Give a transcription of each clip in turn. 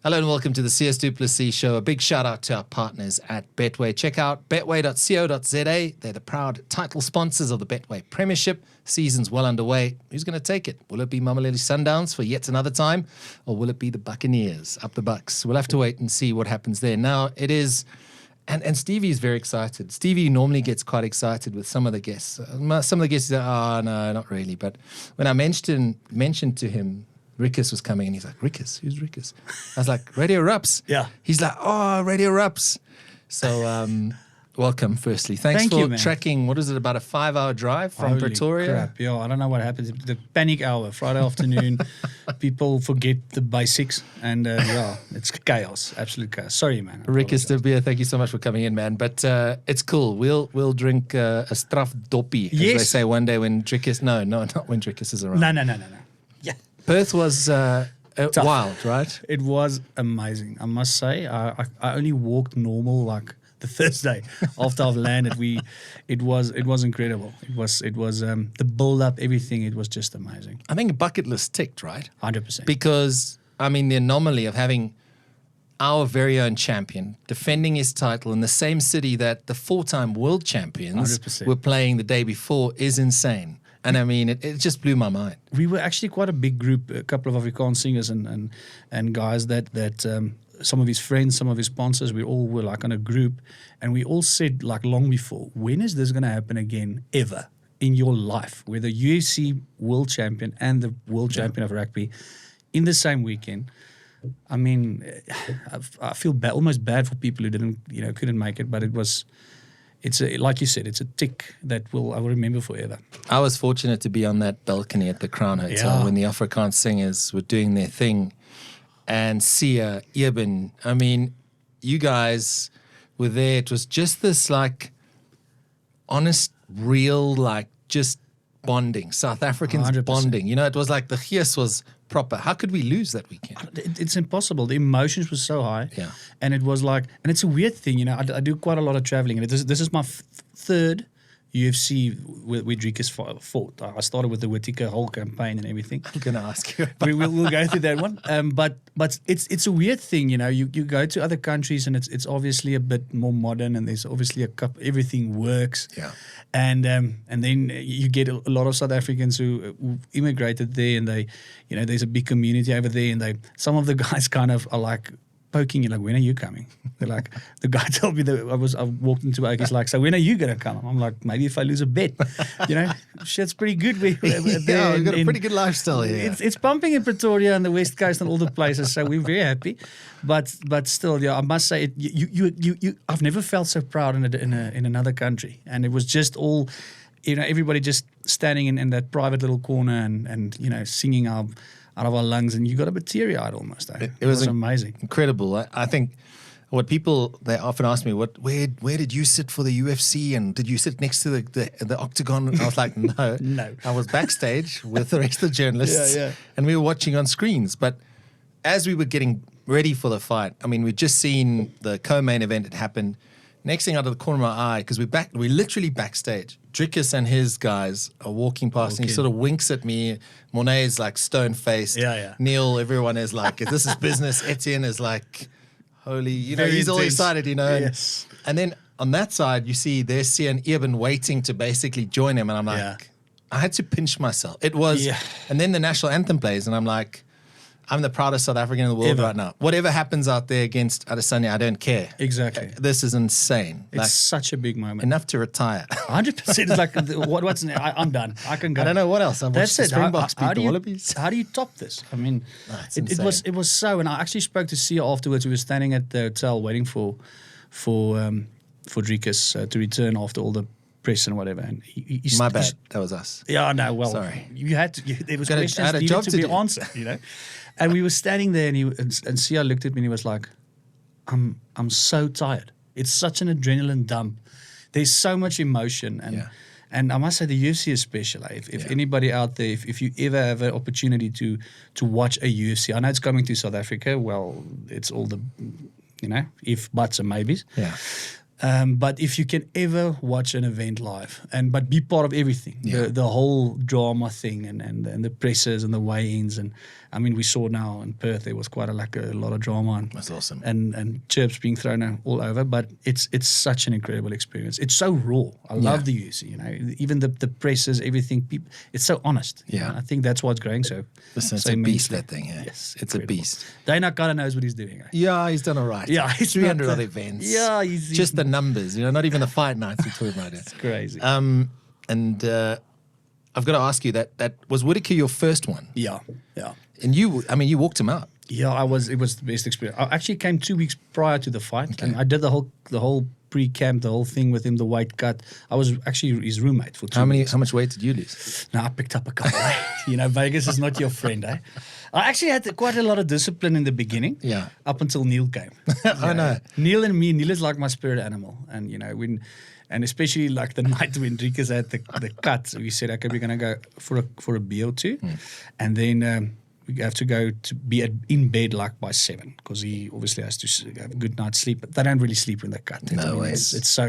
Hello and welcome to the Dricus du Plessis show. A big shout out to our partners at Betway. Check out betway.co.za. They're the proud title sponsors of the Betway Premiership. Season's well underway. Who's going to take it? Will it be Mamelodi Sundowns for yet another time? Or will it be the Buccaneers up the Bucks? We'll have to wait and see what happens there. Now, it is... And Stevie's very excited. Stevie normally gets quite excited with some of the guests. Some of the guests say, oh, no, not really. But when I mentioned to him, Rikus was coming, and he's like, Rikus? Who's Rikus? I was like, Radioraps. Yeah. He's like, oh, Radioraps. So welcome, firstly. Thank for you, tracking, what is it, about a 5-hour drive from Holy Pretoria? Crap. Yeah, I don't know what happens. The panic hour, Friday afternoon, people forget the basics, and yeah, it's chaos, absolute chaos. Sorry, man. Rikus de Beer, thank you so much for coming in, man. But it's cool. We'll drink a straf doppie, as they say one day when Dricus... No, not when Dricus is around. No. Yeah. Perth was wild, right? It was amazing, I must say. I only walked normal like the Thursday after I've landed. It was incredible. It was the build up, everything. It was just amazing. I think a bucket list ticked, right? 100%. Because I mean the anomaly of having our very own champion defending his title in the same city that the 4-time world champions 100%. were playing the day before is insane. And I mean, it just blew my mind. We were actually quite a big group, a couple of Afrikaans singers and guys that some of his friends, some of his sponsors, we all were like on a group, and we all said like long before, when is this going to happen again ever in your life, where the UFC world champion and the world champion of rugby in the same weekend? I mean, I feel almost bad for people who couldn't make it, but it's like you said, it's a tick that I will remember forever. I was fortunate to be on that balcony at the Crown Hotel when the Afrikaans singers were doing their thing. And Sia, Eben, I mean, you guys were there. It was just this like honest, real, like just bonding. South Africans 100%. bonding. You know, it was like the gees was proper. How could we lose that weekend? It's impossible. The emotions were so high. Yeah. And it was like, and it's a weird thing, you know, I do quite a lot of traveling. And this is my third UFC where Dricus fought. I started with the Whittaker whole campaign and everything. I'm going to ask you. We'll go through that one. But it's a weird thing, you know. You go to other countries and it's obviously a bit more modern, and there's obviously everything works. Yeah. And then you get a lot of South Africans who immigrated there, and they, you know, there's a big community over there, and some of the guys kind of are like poking you, like, when are you coming? They're like, the guy told me that I walked into Oak, he's like, so when are you going to come? I'm like, maybe if I lose a bet, you know, shit's pretty good. We've got a pretty good lifestyle here. It's pumping in Pretoria and the West Coast and all the places, so we're very happy. But still, yeah, I must say, I've never felt so proud in another country, and it was just all, you know, everybody just standing in that private little corner and you know, singing out of our lungs, and you got a bit teary-eyed almost. It was amazing. Incredible. I think what people, they often ask me, where did you sit for the UFC, and did you sit next to the octagon? I was like, no. No. I was backstage with the rest of the journalists, Yeah. and we were watching on screens. But as we were getting ready for the fight, I mean, we'd just seen the co-main event had happened. Next thing out of the corner of my eye, because we're literally backstage. Dricus and his guys are walking past, and he sort of winks at me. Monet's like stone-faced. Yeah. Neil, everyone is like, this is business. Etienne is like, holy, you know, Very he's all intense. excited, you know. Yes. And then on that side, you see there's Sia and Eben waiting to basically join him, and I'm like, Yeah. I had to pinch myself. It was, and then the national anthem plays, and I'm like, I'm the proudest South African in the world Ever. right now. Whatever happens out there against Adesanya, I don't care. Exactly. This is insane. It's such a big moment. Enough to retire. 100%. It's like, what's I'm done. I can go. I don't know what else. I've watched That's the it. Springboks beat How the do you Wallabies. how do you top this? I mean, It's it was so. And I actually spoke to Sia afterwards. We were standing at the hotel waiting for Dricus to return after all the press and whatever. And he's My bad. That was us. Yeah, no. Well, Sorry. You had to. There was I questions had a needed job to to be do. answered. You know. And we were standing there, and Sia looked at me and he was like, I'm so tired. It's such an adrenaline dump. There's so much emotion. And I must say the UFC is special. If anybody out there, if you ever have an opportunity to watch a UFC, I know it's coming to South Africa. Well, it's all the, you know, if, buts and maybes. Yeah. But if you can ever watch an event live but be part of everything, Yeah. the whole drama thing and the presses and the weigh-ins, and I mean we saw now in Perth there was quite a lot of drama and That's awesome. and chirps being thrown all over, but it's such an incredible experience. It's so raw. I love the UFC, you know, even the presses, everything. People, it's so honest. you Yeah. know. I think that's why it's growing so. Listen, it's so a beast, immensely. that thing. Yeah. Yes, It's a incredible. beast. Dana kind of knows what he's doing. Eh? Yeah, he's done all right. Yeah, he's 300 not odd the- events. Yeah, he's just the numbers, you know, not even the fight nights we're talking about it. It's crazy. And I've got to ask you, that was Whittaker your first one? yeah. And you walked him out. Yeah, it was the best experience. I actually came 2 weeks prior to the fight, and I did the whole pre-camp, the whole thing with him, the weight cut. I was actually his roommate for 2 weeks. How much weight did you lose? No, I picked up a couple. You know, Vegas is not your friend, eh? I actually had quite a lot of discipline in the beginning. Yeah. Up until Neil came. I know. Neil is like my spirit animal, and you know and especially like the night when Dricus had the cut, we said, okay, we're gonna go for a beer or two, and then. We have to go to be in bed like by 7 because he obviously has to have a good night's sleep. But they don't really sleep when they cut. No way. It's so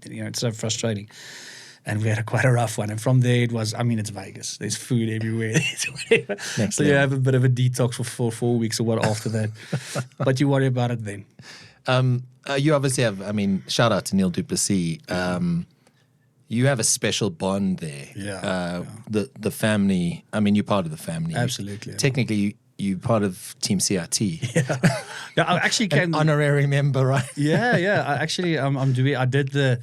it's so frustrating. And we had quite a rough one. And from there it was, it's Vegas. There's food everywhere. So you have a bit of a detox for 4 weeks or what after that. But you worry about it then. You obviously have, shout out to Neil du Plessis. You have a special bond there. Yeah, The family, you're part of the family. Absolutely. Technically, you're part of Team CRT. Yeah, I actually An honorary member, right? Yeah. I did the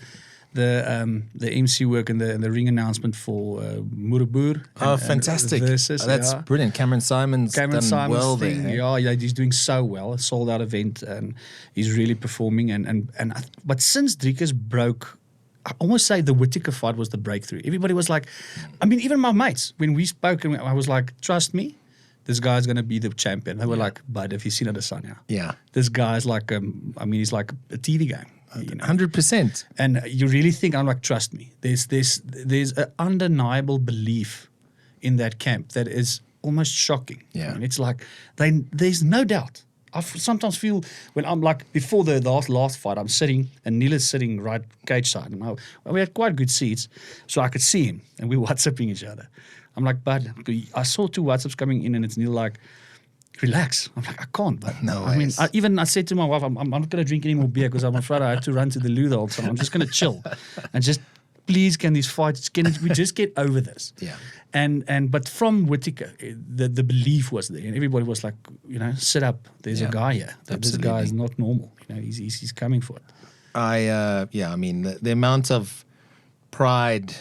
MC work and the ring announcement for Murabur. Oh, fantastic. Versus, That's brilliant. Cameron Simon's done well thing, there. Yeah, he's doing so well. A sold out event, and he's really performing. But since Dricus broke, I almost say the Whittaker fight was the breakthrough. Everybody was like, even my mates, when we spoke, and I was like, trust me, this guy's going to be the champion. They were like, bud, have you seen Adesanya? Yeah. This guy's like, he's like a TV game. You know? 100%. And you really think, I'm like, trust me, there's an undeniable belief in that camp that is almost shocking. Yeah. It's like, there's no doubt. I sometimes feel when I'm like, before the last fight, I'm sitting and Neil is sitting right cage side. And we had quite good seats, so I could see him and we were WhatsApping each other. I'm like, bud, I saw 2 WhatsApps coming in and it's Neil like, relax. I'm like, I can't, but No I ways. said to my wife, I'm not going to drink any more beer because I'm afraid I had to run to the loo the whole time. I'm just going to chill and just, please, can these fights, we just get over this? Yeah. But from Whittaker, the belief was there, and everybody was like, sit up. There's a guy here. This guy is not normal. He's coming for it. The amount of pride,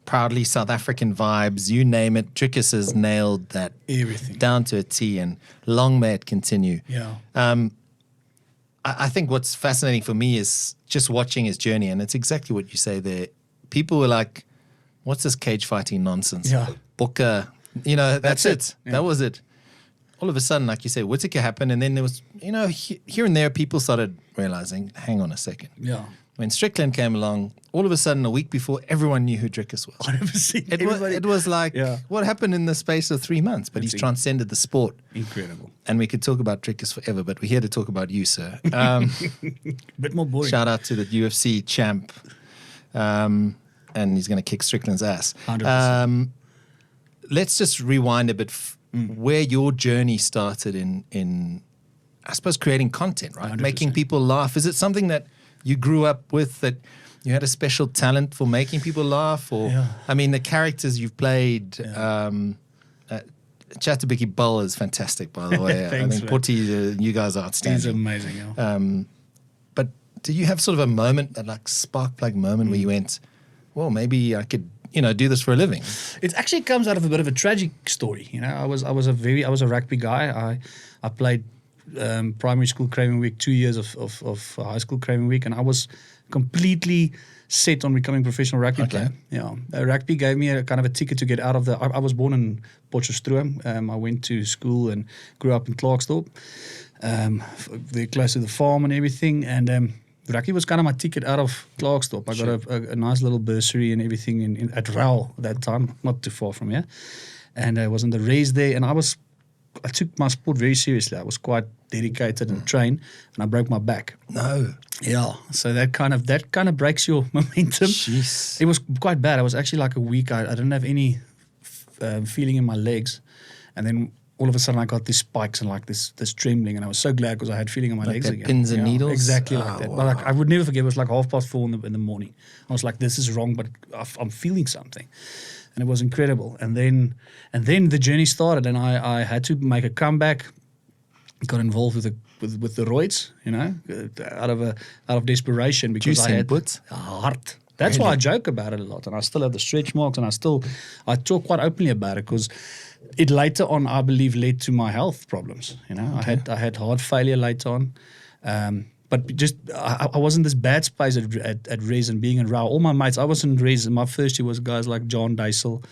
proudly South African vibes, you name it. Dricus has nailed that Everything. down to a T, and long may it continue. Yeah. I think what's fascinating for me is just watching his journey, and it's exactly what you say there. People were like, what's this cage fighting nonsense? Yeah. Booker, that's it. Yeah. That was it. All of a sudden, like you say, Whittaker happened, and then there was, here and there, people started realizing, hang on a second. Yeah. When Strickland came along, all of a sudden, a week before, everyone knew who Dricus was. 100%. It was like, Yeah. what happened in the space of 3 months? But he's transcended the sport. Incredible. And we could talk about Dricus forever, but we're here to talk about you, sir. Bit more boring. Shout out to the UFC champ. And he's going to kick Strickland's ass. 100%. Let's just rewind a bit where your journey started in, I suppose, creating content, right? 100%. Making people laugh. Is it something that you grew up with, that you had a special talent for making people laugh? Or, the characters you've played, Chattabiki Bull is fantastic, by the way. Thanks, I think Putti, you guys are outstanding. He's amazing. Yeah. But did you have sort of a moment, that spark plug moment where you went, well, maybe I could, do this for a living? It actually comes out of a bit of a tragic story. I was a rugby guy. I played primary school craving week, 2 years of high school craving week, and I was completely set on becoming a professional rugby player. Yeah, rugby gave me a kind of a ticket to get out of I was born in Potchefstroom. I went to school and grew up in Klerksdorp, very close to the farm and everything, and rugby was kind of my ticket out of Klerksdorp. I got a nice little bursary and everything at Rauw at that time, not too far from here. And I was in the race there, and I took my sport very seriously. I was quite dedicated and train, and I broke my back. No. Yeah, so that kind of breaks your momentum. Jeez. It was quite bad. I was actually like a week. I didn't have any feeling in my legs, and then all of a sudden I got these spikes and like this trembling, and I was so glad because I had feeling in my legs again. Pins and needles? Exactly like that. Wow. But like, I would never forget, it was like 4:30 in the morning. I was like, this is wrong, but I'm feeling something. And it was incredible. And then the journey started, and I had to make a comeback. Got involved with the roids, out of desperation because I had heart. That's why I joke about it a lot, and I still have the stretch marks, and I talk quite openly about it because it later on, I believe, led to my health problems. Okay. I had heart failure later on, but just I was in this bad space at Res and being in Rau. All my mates, I was in Res, and my first year was guys like John Dysel.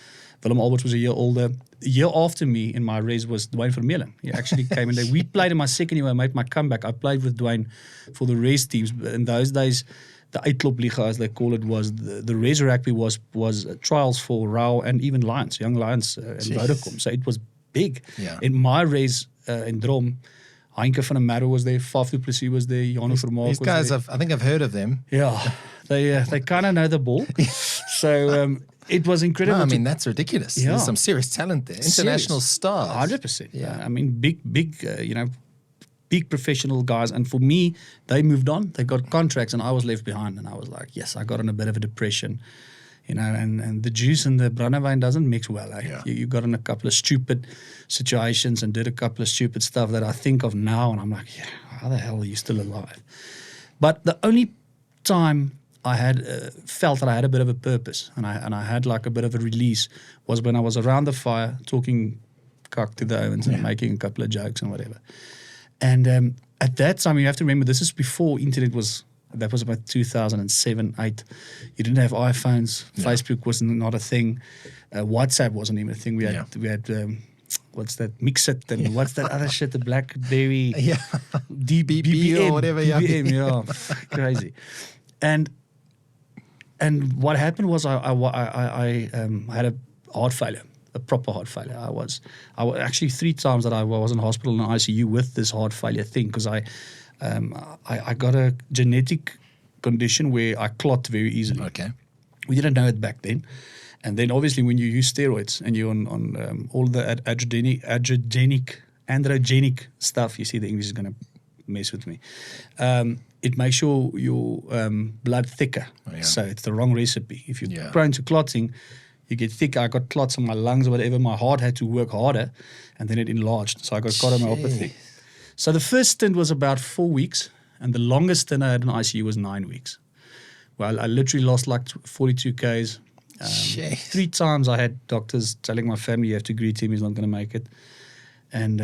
Willem Albert was a year older. A year after me in my Res was Dwayne Vermeulen. He actually came in there. We played in my second year. I made my comeback. I played with Dwayne for the Res teams. In those days, the Uitlopliga, as they call it, was the Res rugby was trials for Rau and even Lions, young Lions in Vodacom. So it was big. Yeah. In my Res in Drom, Heinke van der Merwe was there, Faf du Plessis was there, Jano Vermaak was there. These guys, I think I've heard of them. Yeah, they kind of know the ball. So it was incredible. No, I mean, that's ridiculous. Yeah. There's some serious talent there. International stars. 100%. Yeah. I mean, big, big professional guys. And for me, they moved on. They got contracts, and I was left behind. And I was like, yes, I got in a bit of a depression. And the juice and the brandewijn doesn't mix well. Eh? Yeah. You got in a couple of stupid situations and did a couple of stupid stuff that I think of now, and I'm like, yeah, how the hell are you still alive? But the only time I had felt that I had a bit of a purpose and I had like a bit of a release was when I was around the fire talking cock to the Owens and making a couple of jokes and whatever. And at that time, you have to remember, this is before internet was. That was about 2007, 8. You didn't have iPhones. Yeah. Facebook was not a thing. WhatsApp wasn't even a thing. We had what's that? Mixit and what's that other shit? The BlackBerry, BB or whatever. BBM, yeah, crazy. And what happened was I had a heart failure, a proper heart failure. I was actually 3 times that I was in hospital in ICU with this heart failure thing because I got a genetic condition where I clot very easily. Okay. We didn't know it back then. And then obviously when you use steroids and you're on all the androgenic stuff, you see the English is going to mess with me. It makes your blood thicker. Oh, yeah. So it's the wrong recipe. If you're prone to clotting, you get thicker. I got clots in my lungs or whatever. My heart had to work harder and then it enlarged. So I got cardiomyopathy. So the first stint was about 4 weeks, and the longest stint I had in ICU was 9 weeks. Well, I literally lost like 42 Ks. 3 times I had doctors telling my family, you have to greet him, he's not going to make it. And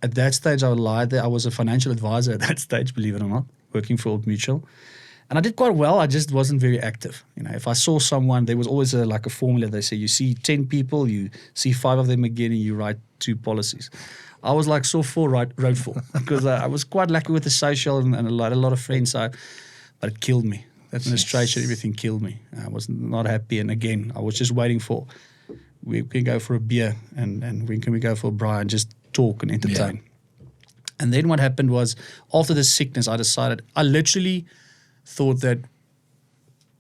at that stage, I lied there. I was a financial advisor at that stage, believe it or not, working for Old Mutual. And I did quite well. I just wasn't very active. If I saw someone, there was always a formula. They say you see 10 people, you see 5 of them again, and you write 2 policies. I was like saw 4, wrote 4 because I was quite lucky with the social and a lot of friends. But it killed me. That administration, everything killed me. I was not happy. And again, I was just waiting for we can go for a beer and when can we go for a braai and just talk and entertain. Yeah. And then what happened was after the sickness, I decided, I literally thought that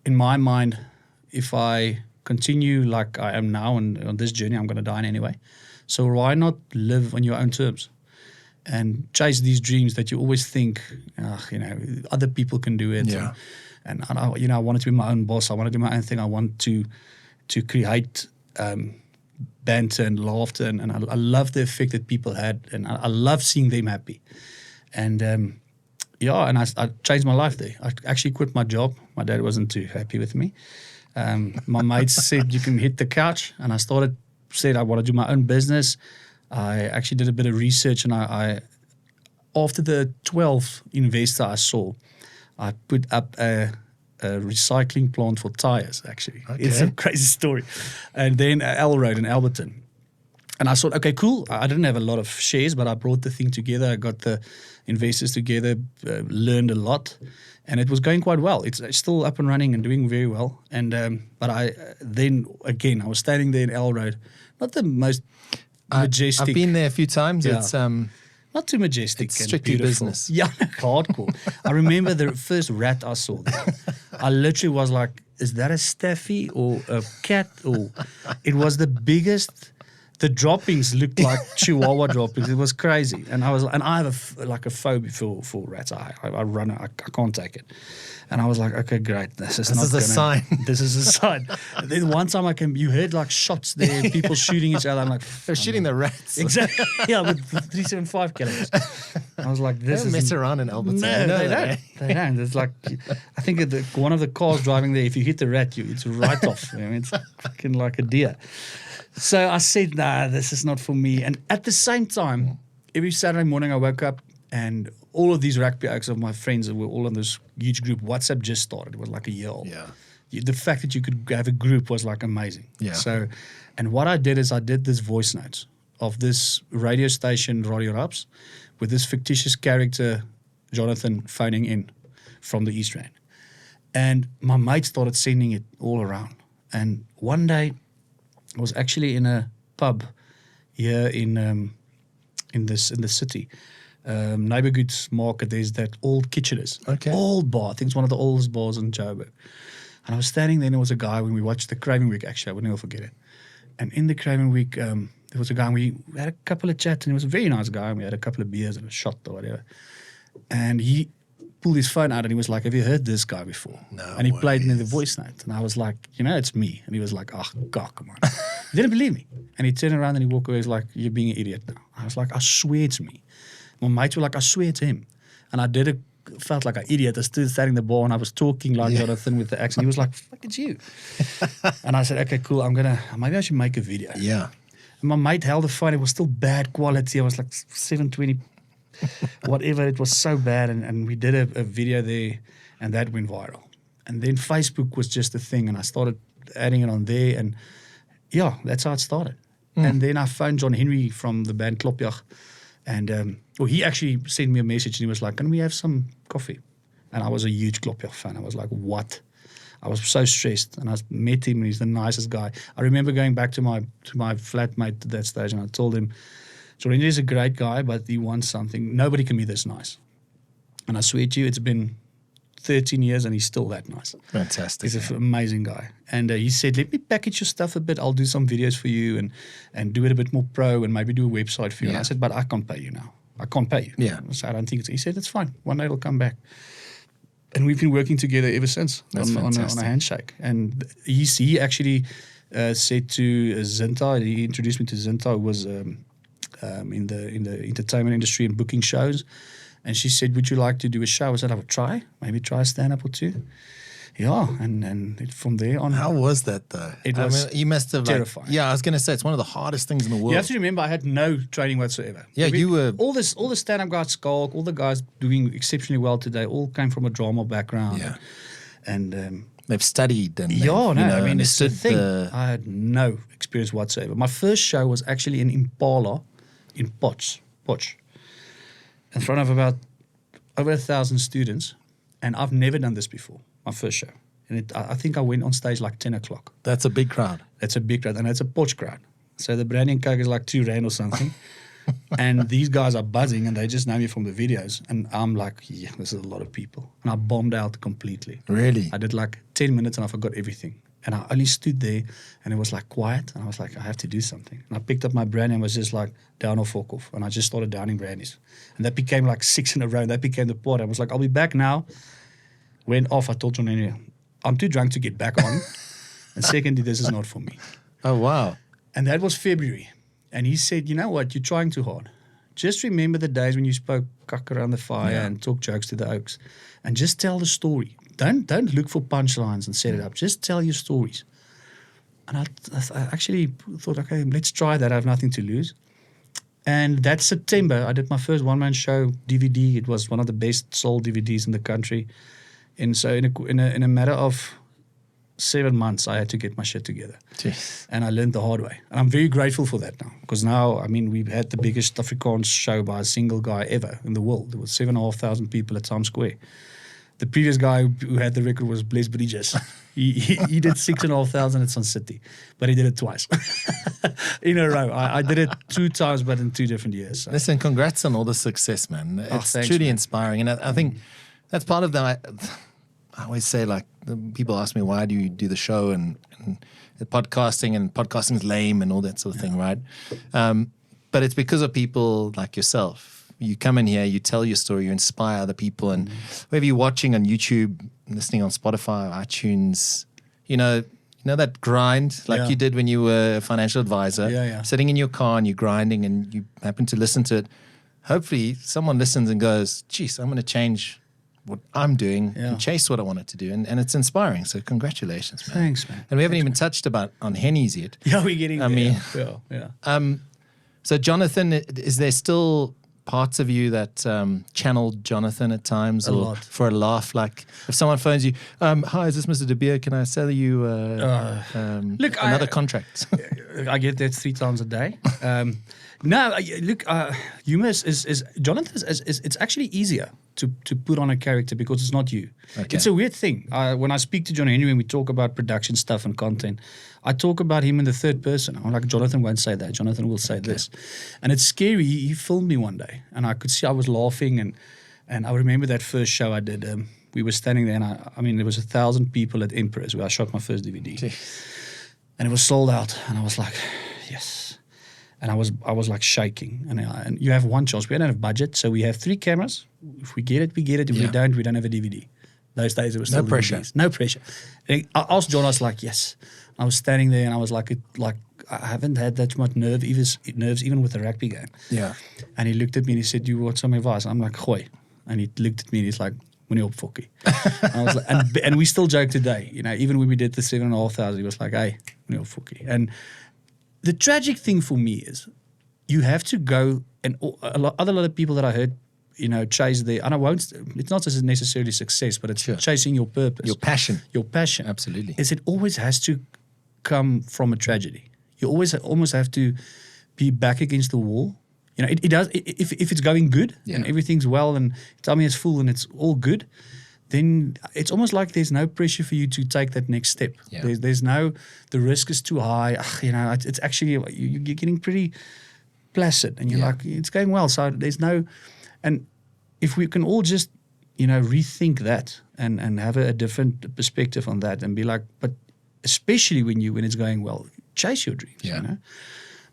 in my mind, if I continue like I am now and on this journey, I'm going to die anyway. So why not live on your own terms and chase these dreams that you always think, other people can do it. Yeah. And I wanted to be my own boss. I want to do my own thing. I want to create banter and laughter. And I love the effect that people had. And I love seeing them happy. And and I changed my life there. I actually quit my job. My dad wasn't too happy with me. My mates said, you can hit the couch. And I said I want to do my own business. I actually did a bit of research, and I after the 12th investor I saw, I put up a recycling plant for tires. Actually, It's a crazy story. And then Elroad in Alberton, and I thought, okay, cool. I didn't have a lot of shares, but I brought the thing together. I got the investors together, learned a lot. And it was going quite well. It's still up and running and doing very well. And but I was standing there in Elroad, not the most majestic. I've been there a few times. Yeah. It's not too majestic. It's and strictly beautiful. business. Yeah, hardcore. I remember the first rat I saw there. I literally was like, is that a staffy or a cat? Or it was the biggest. The droppings looked like Chihuahua droppings. It was crazy, and I have a phobia for rats. I run. I can't take it, and I was like, okay, great. This is a sign. This is a sign. And then one time you heard like shots there, people shooting each other. I'm like, They're shooting the rats. exactly. Yeah, with 375 kilograms. I was like, this is mess around in Albertson. No, You know they that, don't. eh? They don't. It's like, I think one of the cars driving there, if you hit the rat, it's right off. I mean, it's fucking like a deer. So I said, nah, this is not for me. And at the same time, every Saturday morning I woke up and all of these rugby oaks of my friends were all in this huge group. WhatsApp just started. It was like a year old. Yeah. The fact that you could have a group was like amazing. Yeah. So, and what I did is I did this voice notes of this radio station, Radioraps, with this fictitious character, Jonathan, phoning in from the East Rand. And my mates started sending it all around. And one day, I was actually in a pub here in the city, neighborhood market. There's that old Kitchener's, old bar. I think it's one of the oldest bars in Joburg. And I was standing there, and there was a guy when we watched the Craving Week. Actually, I would never forget it. And in the Craving Week, there was a guy, and we had a couple of chats, and he was a very nice guy. And we had a couple of beers and a shot or whatever. And he pulled his phone out and he was like, have you heard this guy before? No And he way. played me the voice note. And I was like, it's me. And he was like, oh, God, come on. He didn't believe me. And he turned around and he walked away. He's like, you're being an idiot now. I was like, I swear it's me. My mates were like, I swear it's him. And I felt like an idiot. I stood standing in the bar and I was talking like Jonathan with the accent. He was like, fuck, it's you. And I said, okay, cool. Maybe I should make a video. Yeah. And my mate held the phone. It was still bad quality. I was like 720 whatever. It was so bad. And we did a video there and that went viral. And then Facebook was just a thing. And I started adding it on there. And yeah, that's how it started. And then I phoned John Hennie from the band Klopjag. And he actually sent me a message and he was like, can we have some coffee? And I was a huge Klopjag fan. I was like, what? I was so stressed. And I met him and he's the nicest guy. I remember going back to my flatmate at that stage and I told him, John Hennie is a great guy, but he wants something. Nobody can be this nice. And I swear to you, it's been 13 years and he's still that nice. Fantastic. He's an amazing guy. And he said, let me package your stuff a bit. I'll do some videos for you and do it a bit more pro and maybe do a website for you. Yeah. And I said, but I can't pay you now. I can't pay you. Yeah. So I don't think he said, it's fine. One day it'll come back. And we've been working together ever since on a handshake. And he actually said to Zinta, he introduced me to Zinta, who was in the entertainment industry and booking shows. And she said, would you like to do a show? I said, I would try. Maybe try a stand-up or two. Yeah, and from there on. How was that, though? It was you must have terrifying. Yeah, I was going to say, it's one of the hardest things in the world. You have to remember, I had no training whatsoever. Yeah, you were... All the stand-up guys, Skulk, all the guys doing exceptionally well today, all came from a drama background. Yeah. And they've studied and it's the thing. I had no experience whatsoever. My first show was actually in Impala in Potch, in front of about over 1,000 students. And I've never done this before, my first show. And I think I went on stage like 10 o'clock. That's a big crowd. It's a big crowd, and it's a Potch crowd. So the brandy and coke is like R2 or something. And these guys are buzzing, and they just know me from the videos. And I'm like, yeah, this is a lot of people. And I bombed out completely. Really? I did like 10 minutes, and I forgot everything. And I only stood there, and it was like quiet. And I was like, I have to do something. And I picked up my brandy and was just like, down or fuck off. And I just started downing brandies. And that became like 6 in a row. And that became the pot. I was like, I'll be back now. Went off. I told John Hennie, I'm too drunk to get back on. And secondly, this is not for me. Oh, wow. And that was February. And he said, you know what? You're trying too hard. Just remember the days when you spoke cock around the fire and talk jokes to the oaks. And just tell the story. Don't look for punchlines and set it up. Just tell your stories. And I actually thought, okay, let's try that. I have nothing to lose. And that September, I did my first one-man show DVD. It was one of the best sold DVDs in the country. And so in a matter of 7 months, I had to get my shit together. Jeez. And I learned the hard way. And I'm very grateful for that now. Because now, I mean, we've had the biggest Afrikaans show by a single guy ever in the world. There was 7,500 people at Times Square. The previous guy who had the record was Blaise Bridges. He did 6,500 at Sun City, but he did it twice in a row. I did it 2 times, but in 2 different years. So. Listen, congrats on all the success, man. It's thanks, truly man. inspiring. And I think that's part of I always say, like, people ask me, why do you do the show and the podcasting is lame and all that sort of thing, right? But it's because of people like yourself. You come in here, you tell your story, you inspire other people, and whether you're watching on YouTube, listening on Spotify, iTunes, you know that grind like you did when you were a financial advisor, sitting in your car and you're grinding and you happen to listen to it. Hopefully someone listens and goes, geez, I'm going to change what I'm doing and chase what I wanted to do. And it's inspiring. So congratulations, man. Thanks, man. And we haven't even touched on Hennie's yet. Yeah, we're getting there. So Jonathan, is there still parts of you that channeled Jonathan at times, A or lot. for a laugh? Like if someone phones you, hi, is this Mr. De Beer? Can I sell you another contract? I get that 3 times a day. Humor is Jonathan is it's actually easier to put on a character because it's not you. Okay. It's a weird thing. When I speak to John Hennie, when we talk about production stuff and content, I talk about him in the third person. I'm like, Jonathan won't say that. Jonathan will say this. And it's scary. He filmed me one day and I could see I was laughing and I remember that first show I did. We were standing there and I mean there was 1,000 people at Emperor's where I shot my first DVD. Jeez. And it was sold out and I was like, yes. And I was like shaking. And you have one chance. We don't have budget, so we have 3 cameras. If we get it, we get it. If we don't have a DVD. Those days it was still no pressure. DVDs. No pressure. And I asked John, I was like, yes. I was standing there and I was like I haven't had that much nerves even with the rugby game. Yeah. And he looked at me and he said, "You want some advice?" I'm like, "Gooi." And he looked at me and he's like, "Moenie opfokkie." I was like, and we still joke today. You know, even when we did the 7,500, he was like, "Hey, moenie opfokkie." And the tragic thing for me is you have to go, and a lot of people that I heard, you know, chase their, and it's not necessarily success, but it's chasing your purpose. Your passion. Your passion. Absolutely. Is it always has to come from a tragedy. You almost have to be back against the wall. You know, it does, if it's going good and everything's well and tummy is full and it's all good, then it's almost like there's no pressure for you to take that next step. Yeah. There's no, the risk is too high. You know, it's actually, you're getting pretty placid and you're like, it's going well. So there's no, and if we can all just, you know, rethink that and have a different perspective on that and be like, but especially when it's going well, chase your dreams, you know.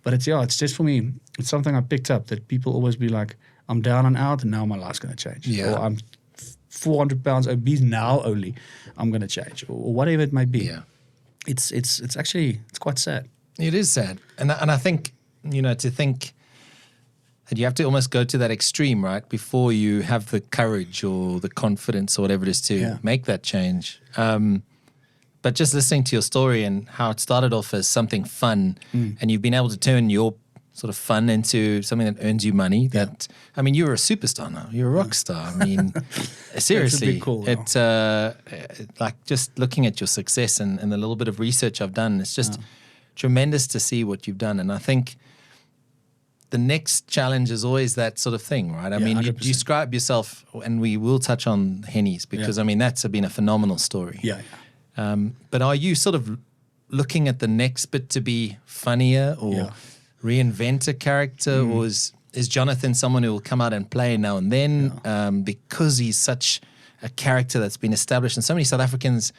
But it's just for me, it's something I picked up that people always be like, I'm down and out and now my life's going to change. Yeah. Or I'm 400 pounds obese now only, I'm going to change, or whatever it might be. Yeah. It's actually, it's quite sad. It is sad. And I think, you know, to think that you have to almost go to that extreme, right, before you have the courage or the confidence or whatever it is to make that change. But just listening to your story and how it started off as something fun and you've been able to turn your sort of fun into something that earns you money. That I mean, you're a superstar now. You're a rock star. I mean, seriously, bit cool, it like just looking at your success and the little bit of research I've done, it's just tremendous to see what you've done. And I think the next challenge is always that sort of thing, right? I mean, you 100%. describe yourself, and we will touch on Hennie's because I mean that's been a phenomenal story. Yeah. But are you sort of looking at the next bit to be funnier or reinvent a character, or is Jonathan someone who will come out and play now and then because he's such a character that's been established? And so many South Africans,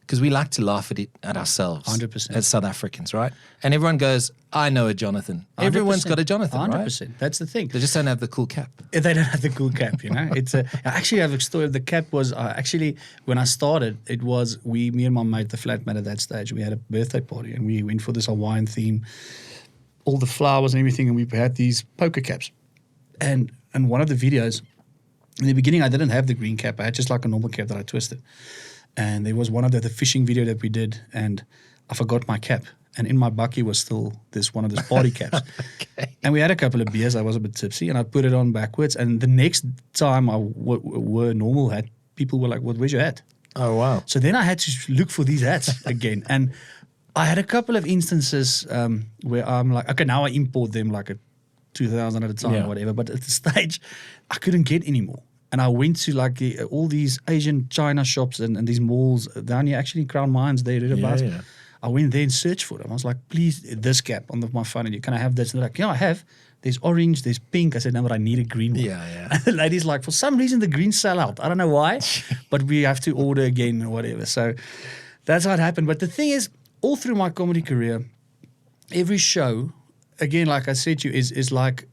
because we like to laugh at ourselves 100%. as South Africans, right? And everyone goes, I know a Jonathan. 100%. Everyone's got a Jonathan, 100%. right? That's the thing. They just don't have the cool cap. They don't have the cool cap, you know. I actually have a story. The cap was actually when I started. It was me and my mate, the flatmate at that stage. We had a birthday party and we went for this Hawaiian theme, all the flowers and everything, and we had these poker caps. And one of the videos, in the beginning, I didn't have the green cap. I had just like a normal cap that I twisted. And there was one of the fishing video that we did, and I forgot my cap. And in my bucky was still one of those party caps. Okay. And we had a couple of beers. I was a bit tipsy, and I put it on backwards. And the next time I wore a normal hat, people were like, "Where's your hat?" Oh, wow. So then I had to look for these hats again. And I had a couple of instances where I'm like, okay, now I import them like at 2,000 at a time or whatever. But at the stage, I couldn't get any more. And I went to like all these Asian China shops and these malls down here, actually in Crown Mines, there, thereabouts. Yeah. I went there and searched for them. I was like, please, this cap on my phone, and can I have this? And they're like, yeah, I have. There's orange, there's pink. I said, no, but I need a green one. Yeah. And the lady's like, for some reason, the greens sell out. I don't know why, but we have to order again or whatever. So that's how it happened. But the thing is, all through my comedy career, every show, again, like I said to you, is like,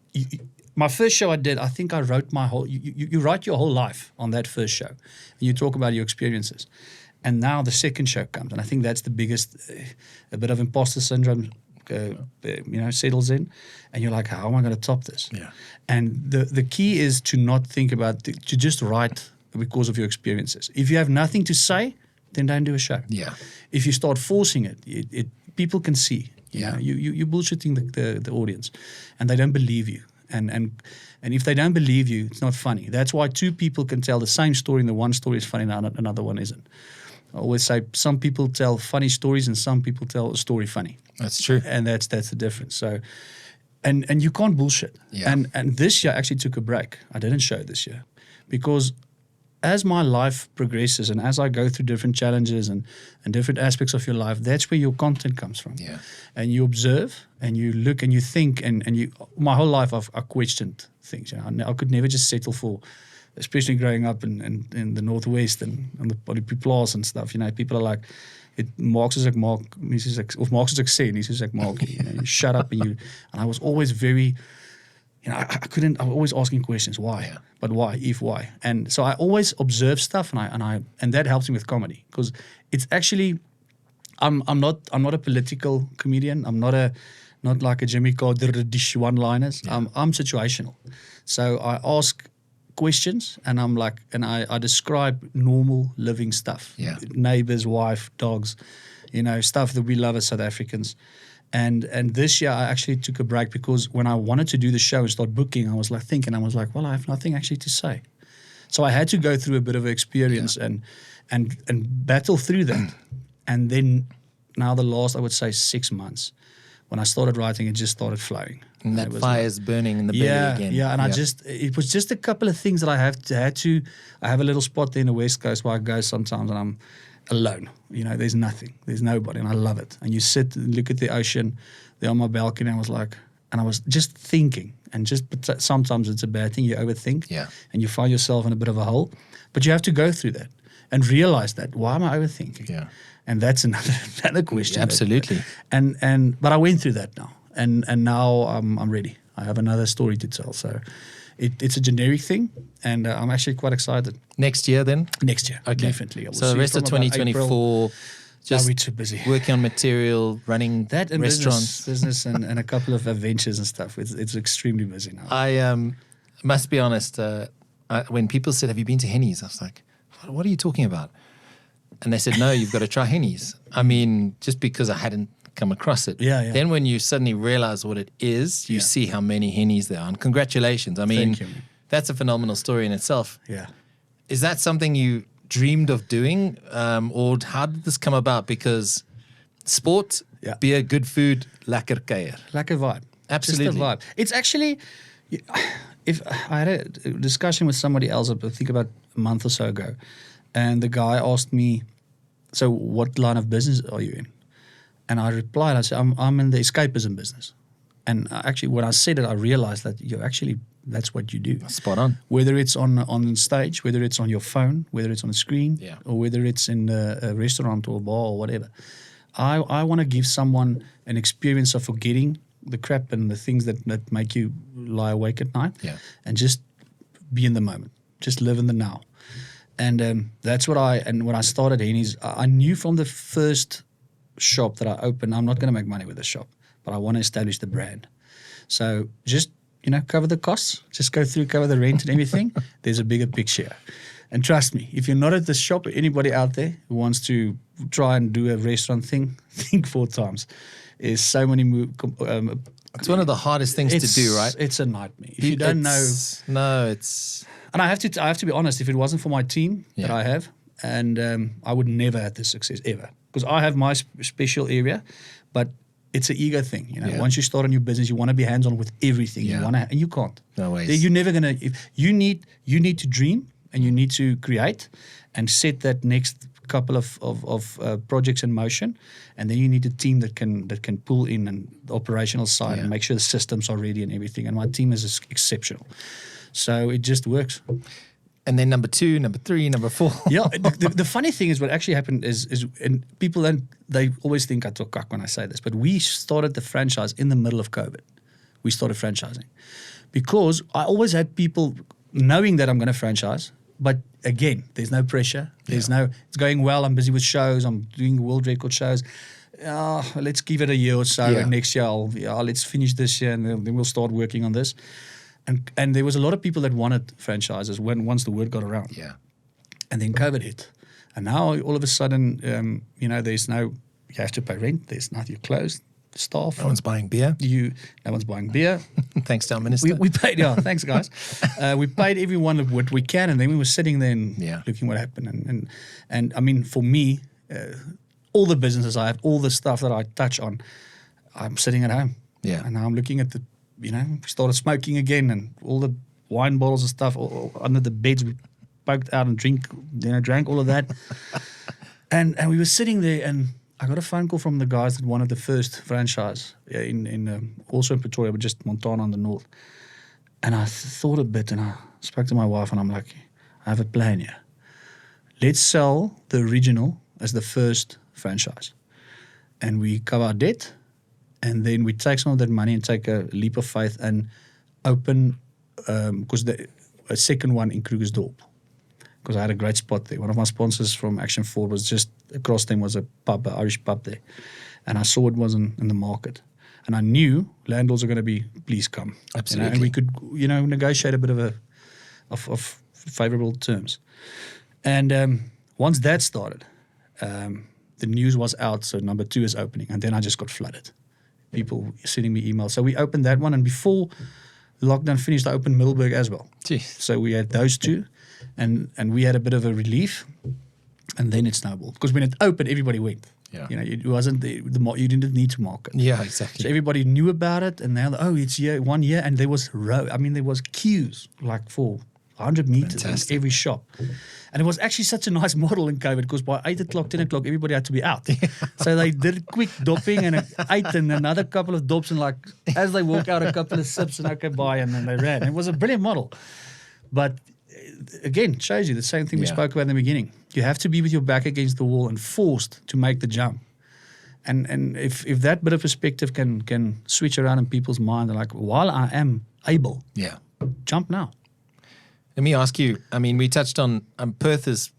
my first show I did, I think I wrote my whole, you write your whole life on that first show. And you talk about your experiences. And now the second show comes. And I think that's the biggest, a bit of imposter syndrome, settles in. And you're like, how am I going to top this? Yeah. And the key is to not think about, to just write because of your experiences. If you have nothing to say, then don't do a show. Yeah. If you start forcing it people can see. Yeah. You're bullshitting the audience, and they don't believe you. And if they don't believe you, it's not funny. That's why two people can tell the same story, and the one story is funny and another one isn't. I always say some people tell funny stories and some people tell a story funny. That's true. And that's the difference. So, and you can't bullshit. Yeah. And this year I actually took a break. I didn't show this year because as my life progresses and as I go through different challenges and different aspects of your life, that's where your content comes from. Yeah. And you observe and you look and you think and you. My whole life I questioned things. I could never just settle for, especially growing up in the Northwest and on the Plaas and stuff. People are like, Mark is like Mark, of Mark is like saying, he's like Mark. You shut up and I was always very. I couldn't. I was always asking questions. Why? Yeah. But why? If why? And so I always observe stuff, and that helps me with comedy because it's actually, I'm not a political comedian. I'm not like a Jimmy Carter dish one-liners. Yeah. I'm situational. So I ask questions, and I describe normal living stuff. Yeah. Neighbors, wife, dogs, stuff that we love as South Africans. And this year I actually took a break because when I wanted to do the show and start booking, I was like thinking, well, I have nothing actually to say. So I had to go through a bit of an experience and battle through that. And then now the last, I would say 6 months, when I started writing, it just started flowing. And that fire's burning in the belly again. Yeah, and it was just a couple of things that I have a little spot there in the West Coast where I go sometimes and I'm alone. There's nothing. There's nobody, and I love it. And you sit and look at the ocean there on my balcony, and I was just thinking. But sometimes it's a bad thing. You overthink, and you find yourself in a bit of a hole. But you have to go through that and realize that. Why am I overthinking? Yeah, and that's another question. Yeah, absolutely. But I went through that now, and now I'm ready. I have another story to tell. So. It's a generic thing, and I'm actually quite excited. Next year, then? Next year, okay. Definitely. So the rest of 2024, just we're too busy. Working on material, running that and restaurants. business and a couple of adventures and stuff. It's extremely busy now. I must be honest, when people said, have you been to Hennie's? I was like, what are you talking about? And they said, no, you've got to try Hennie's. I mean, just because I hadn't come across it. Yeah. Then when you suddenly realize what it is, you see how many Hennies there are. And congratulations. I mean, that's a phenomenal story in itself. Yeah. Is that something you dreamed of doing? Or how did this come about? Because sport, beer, good food, lekker kuier. Lekker vibe. Absolutely. Just a vibe. It's actually, if I had a discussion with somebody else, I think about a month or so ago, and the guy asked me, so what line of business are you in? And I replied, I said, I'm in the escapism business. And actually, when I said it, I realized that that's what you do. Spot on. Whether it's on stage, whether it's on your phone, whether it's on a screen, or whether it's in a restaurant or a bar or whatever. I want to give someone an experience of forgetting the crap and the things that make you lie awake at night. Yeah. And just be in the moment. Just live in the now. And that's what when I started Hennie's, I knew from the first shop that I opened, I'm not going to make money with the shop, but I want to establish the brand. So just, cover the costs, just go through, cover the rent and everything. There's a bigger picture. And trust me, if you're not at the shop, anybody out there who wants to try and do a restaurant thing, think 4 times. There's so many it's one of the hardest things to do, right? It's a nightmare. If you don't know. No, it's... And I have to be honest, if it wasn't for my team that I have, and I would never have this success ever. Because I have my special area, but it's an ego thing. Once you start a new business, you want to be hands-on with everything. You want to, and you can't. No ways. You're never gonna. You need to dream, and you need to create and set that next couple of projects in motion, and then you need a team that can pull in and the operational side and make sure the systems are ready and everything. And my team is exceptional, so it just works. And then number 2, number 3, number 4. Yeah, the funny thing is what actually happened is and people they always think I talk cock when I say this, but we started the franchise in the middle of COVID. We started franchising because I always had people knowing that I'm going to franchise, but again, there's no pressure. There's no, it's going well. I'm busy with shows. I'm doing world record shows. Let's give it a year or so. And next year, let's finish this year, and then we'll start working on this. And there was a lot of people that wanted franchises once the word got around. Yeah. And then COVID hit. And now all of a sudden, there's you have to pay rent. There's nothing, you're closed. Staff. No one's buying beer. No one's buying beer. Thanks to our minister. We paid, thanks guys. We paid everyone what we can, and then we were sitting there and looking what happened. And I mean, for me, all the businesses I have, all the stuff that I touch on, I'm sitting at home. Yeah. And now I'm looking at we started smoking again, and all the wine bottles and stuff all under the beds, we poked out and drank all of that. and we were sitting there, and I got a phone call from the guys that wanted the first franchise in also in Pretoria, but just Montana on the north. And I thought a bit, and I spoke to my wife, and I'm like, I have a plan here. Let's sell the original as the first franchise, and we cover our debt. And then we take some of that money and take a leap of faith and open, because a second one in Krugersdorp, because I had a great spot there. One of my sponsors from Action 4 was just across them was a pub, an Irish pub there. And I saw it wasn't in the market. And I knew landlords are going to be, please come. Absolutely. And we could, negotiate a bit of favorable terms. And once that started, the news was out, so number 2 is opening. And then I just got flooded. People sending me emails. So we opened that one, and before the lockdown finished, I opened Middelburg as well. Jeez. So we had those 2, and we had a bit of a relief, and then it snowballed. Because when it opened, everybody went. Yeah. It wasn't you didn't need to market. Yeah, exactly. So everybody knew about it, and now it's 1 year, and there was there was queues like for 100 meters in every shop. And it was actually such a nice model in COVID, because by 8 o'clock, 10 o'clock, everybody had to be out. So they did quick dopping and ate and another couple of dops, and as they walk out, a couple of sips and okay, bye, and then they ran. It was a brilliant model. But again, it shows you the same thing we spoke about in the beginning. You have to be with your back against the wall and forced to make the jump. And if that bit of perspective can switch around in people's mind, they're like, while I am able, jump now. Let me ask you, I mean, we touched on Perth is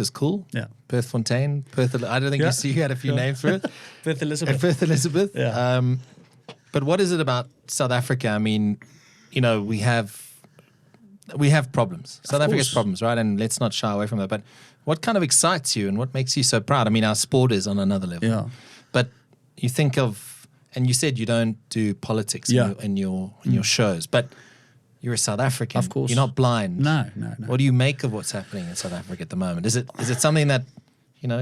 cool. Yeah. Perth Fontaine, I don't think you had a few names for it. Perth Elizabeth. Perth Elizabeth. Yeah. But what is it about South Africa? I mean, we have problems. South Africa has problems, right? And let's not shy away from that. But what kind of excites you and what makes you so proud? I mean, our sport is on another level. Yeah. But you think of, and you said you don't do politics in your shows, but you're a South African. Of course. You're not blind. No. What do you make of what's happening in South Africa at the moment? Is it something that,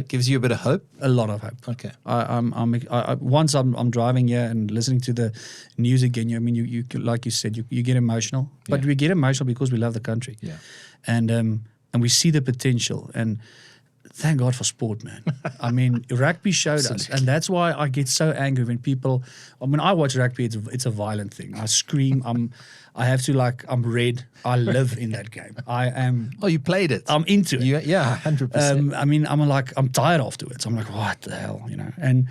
gives you a bit of hope? A lot of hope. Okay. Once I'm driving here and listening to the news again, you like you said, you get emotional. But we get emotional because we love the country. Yeah. And we see the potential. And thank God for sport, man. I mean, rugby showed us. And that's why I get so angry when people, when I watch rugby, it's a violent thing. I scream, I have to I'm red. I live in that game. I am. Oh, you played it. I'm into it. 100%. I'm tired afterwards. I'm like, what the hell, And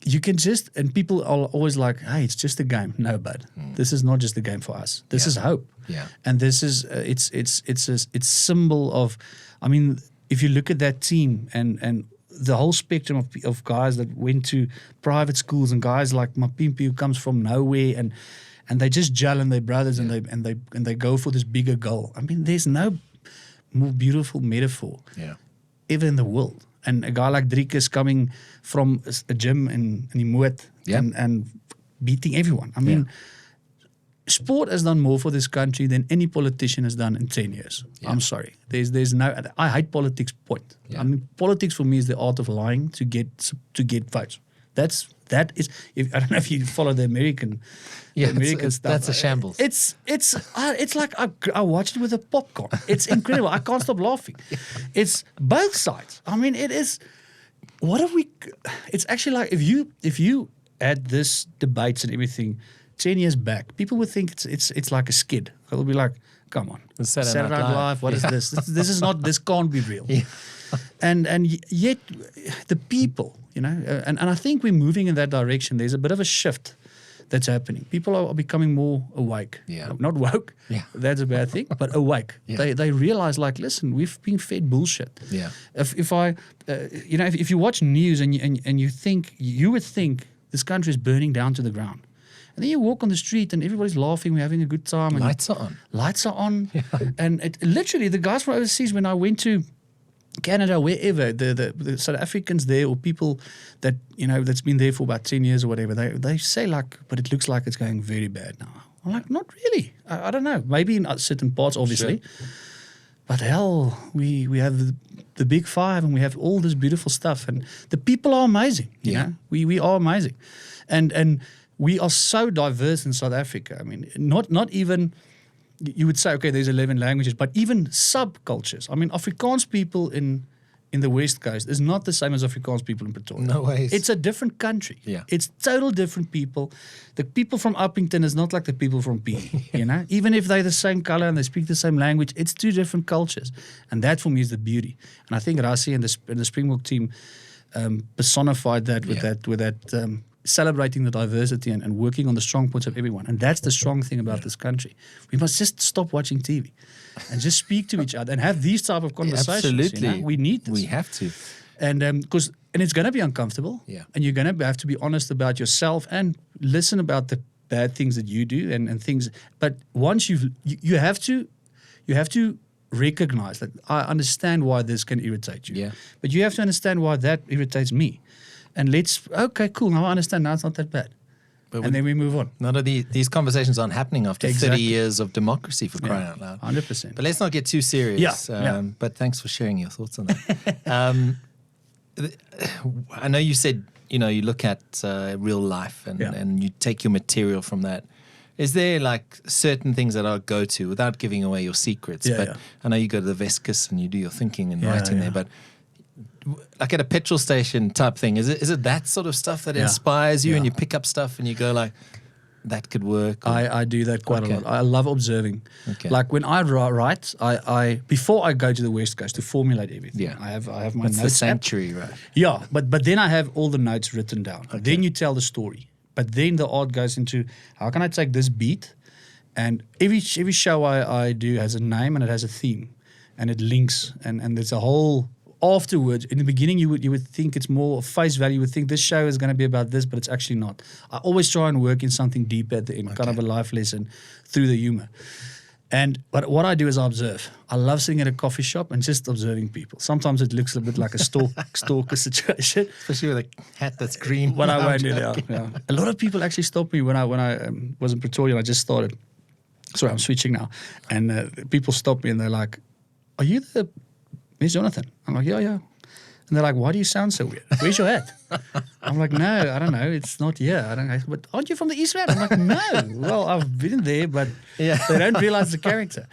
you can and people are always like, hey, it's just a game. No, bud. This is not just a game for us. This is hope. Yeah. And this is, it's symbol of, if you look at that team and the whole spectrum of guys that went to private schools and guys like Mapimpi who comes from nowhere and they just gel in their brothers and they go for this bigger goal. There's no more beautiful metaphor ever in the world. And a guy like Dricus coming from a gym in Imoet and beating everyone. Sport has done more for this country than any politician has done in 10 years. Yeah. I'm sorry. There's no. I hate politics. Point. Yeah. Politics for me is the art of lying to get votes. That is. I don't know if you follow the American. Yeah, the American stuff. that's a shambles. It's like I watched it with a popcorn. It's incredible. I can't stop laughing. It's both sides. I mean, it is. What have we? It's actually like if you had this debates and everything 10 years back, people would think it's like a skid. They'll be like, come on, Saturday Night Live. What is this? This is not. This can't be real. Yeah. And yet the people, and I think we're moving in that direction. There's a bit of a shift that's happening. People are becoming more awake. Yeah. Not woke. Yeah. That's a bad thing, but awake. Yeah. They realize, like, listen, we've been fed bullshit. Yeah. If you watch news and you would think this country is burning down to the ground. And then you walk on the street and everybody's laughing, we're having a good time. And Lights are on. Lights are on. Yeah. And literally the guys from overseas, when I went to Canada, wherever, the South Africans there or people that, that's been there for about 10 years or whatever, they say like, but it looks like it's going very bad now. I'm like, not really. I don't know. Maybe in certain parts, obviously. Sure. But hell, we have the big five and we have all this beautiful stuff. And the people are amazing. You know? We are amazing. And we are so diverse in South Africa. I mean, not even... You would say, okay, there's 11 languages, but even subcultures. I mean, Afrikaans people in the West Coast is not the same as Afrikaans people in Pretoria. No ways. It's a different country. Yeah. It's total different people. The people from Uppington is not like the people from P. Even if they're the same color and they speak the same language, it's two different cultures. And that for me is the beauty. And I think Rassie and the Springbok team personified that with that celebrating the diversity and working on the strong points of everyone. And that's the strong thing about this country. We must just stop watching TV and just speak to each other and have these type of conversations. Absolutely. We need this. We have to. And it's going to be uncomfortable. Yeah. And you're going to have to be honest about yourself and listen about the bad things that you do and things. But once you have to recognize that I understand why this can irritate you. Yeah. But you have to understand why that irritates me. And okay, cool, now I understand. Now it's not that bad. And then we move on. None of these conversations aren't happening after 30 years of democracy, for crying out loud. 100%. But let's not get too serious. Yeah. But thanks for sharing your thoughts on that. I know you said, you look at real life and you take your material from that. Is there like certain things that I go to without giving away your secrets? I know you go to the Vescus and you do your thinking and writing there, but like at a petrol station type thing, is it that sort of stuff that inspires you and you pick up stuff and you go like, that could work? I do that quite a lot. I love observing. Okay. Like when I write, I before I go to the West Coast to formulate everything, I have my That's notes the sanctuary, right? Yeah, but then I have all the notes written down. Okay. Then you tell the story. But then the art goes into, how can I take this beat? And every show I do has a name and it has a theme. And it links. And there's a whole... Afterwards, in the beginning, you would think it's more face value. You would think this show is going to be about this, but it's actually not. I always try and work in something deep at the end, kind of a life lesson through the humor. But what I do is I observe. I love sitting at a coffee shop and just observing people. Sometimes it looks a bit like a stalker situation. Especially with a hat that's green. But I won't do that. Yeah. A lot of people actually stop me when I was in Pretoria and I just started. Sorry, I'm switching now. And people stop me and they're like, are you the... Where's Jonathan? I'm like, yeah. And they're like, why do you sound so weird? Where's your hat? I'm like, no, I don't know. It's not here. I don't know. But aren't you from the East Rand? I'm like, no. Well, I've been there, but they don't realize the character.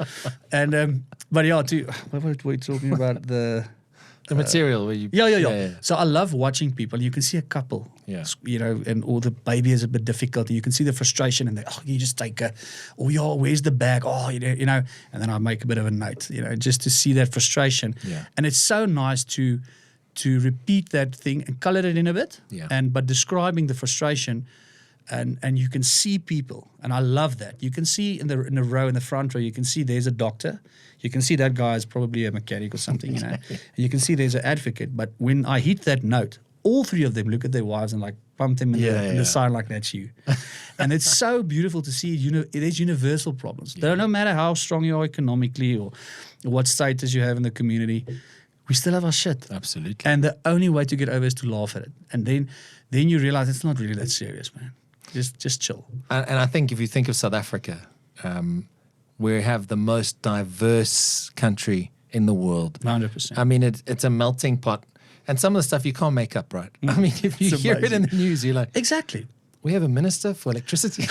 And but what were we talking about? The material where you... Yeah. So I love watching people. You can see a couple, and all the baby is a bit difficult. You can see the frustration and you just take where's the bag? And then I make a bit of a note, just to see that frustration. Yeah. And it's so nice to repeat that thing and color it in a bit. Yeah. But describing the frustration and you can see people. And I love that. You can see in the row, in the front row, you can see there's a doctor. You can see that guy is probably a mechanic or something, And you can see there's an advocate. But when I hit that note, all three of them look at their wives and like pump them in the side like that's you. And it's so beautiful to see, there's universal problems. No matter how strong you are economically or what status you have in the community, we still have our shit. Absolutely. And the only way to get over is to laugh at it. And then you realize it's not really that serious, man. Just chill. And I think if you think of South Africa, we have the most diverse country in the world. 100%. I mean, it's a melting pot. And some of the stuff you can't make up, right? I mean, if you It's hear it in amazing. the news, you're like, Exactly. we have a minister for electricity.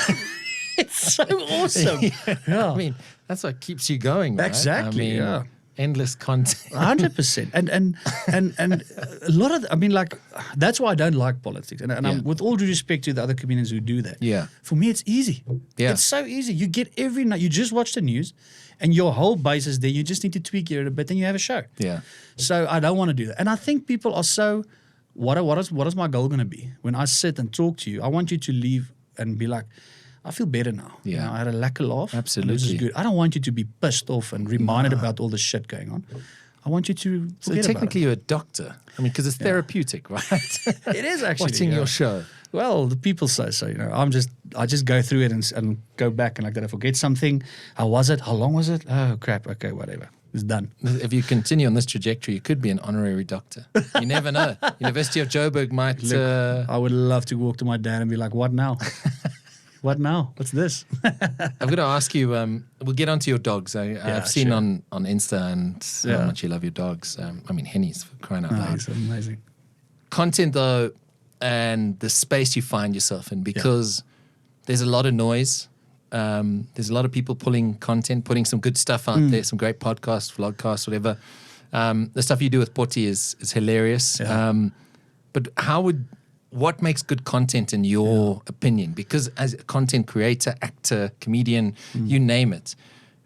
It's so awesome. I mean, that's what keeps you going, right? Exactly, I mean, yeah. endless content. 100%. And a lot of, that's why I don't like politics. And I'm, with all due respect to the other comedians who do that. Yeah. For me, it's easy. Yeah. It's so easy. You get every night, you just watch the news and your whole base is there. You just need to tweak it a bit and you have a show. Yeah. So I don't want to do that. And I think people are so, what is my goal going to be? When I sit and talk to you, I want you to leave and be like, I feel better now. Yeah. You know, I had a lack of laugh. Absolutely. This is good. I don't want you to be pissed off and reminded about all the shit going on. I want you to So forget technically you're a doctor. I mean, because it's therapeutic, right? about it. It is actually. Watching yeah. your show. Well, the people say so. You know, I just go through it and go back and like, did I forget something? How was it? How long was it? Oh crap. Okay, whatever. It's done. If you continue on this trajectory, you could be an honorary doctor. You never know. University of Joburg might... Look, I would love to walk to my dad and be like, what now? What now? What's this? I'm going to ask you, we'll get onto your dogs. I've seen sure. on Insta and how much you love your dogs. I mean, Hennie's for crying out loud. It's amazing. Content, though, and the space you find yourself in, because there's a lot of noise. There's a lot of people pulling content, putting some good stuff out there, some great podcasts, vlogcasts, whatever. The stuff you do with Potty is hilarious. Yeah. But what makes good content in your opinion? Because as a content creator, actor, comedian, you name it,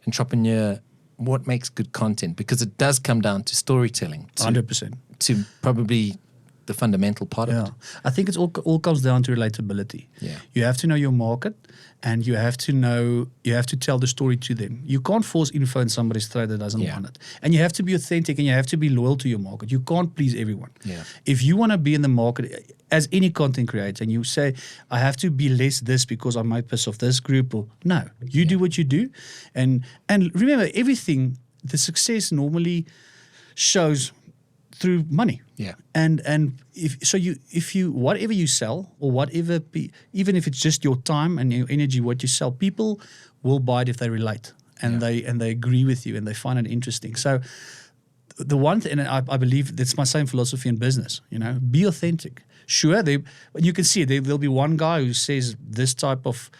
entrepreneur, what makes good content? Because it does come down to storytelling. 100%. To probably the fundamental part of it. I think it's all comes down to relatability. Yeah. You have to know your market and you have to tell the story to them. You can't force info in somebody's throat that doesn't want it. And you have to be authentic and you have to be loyal to your market. You can't please everyone. Yeah. If you want to be in the market as any content creator and you say, I have to be less this because I might piss off this group, or no, you do what you do. And remember, everything, the success normally shows through money. Yeah. And if you whatever you sell or whatever, even if it's just your time and your energy, what you sell, people will buy it if they relate and they agree with you and they find it interesting. So the one thing, and I believe that's my same philosophy in business. You know, be authentic. Sure, you can see there'll be one guy who says this type of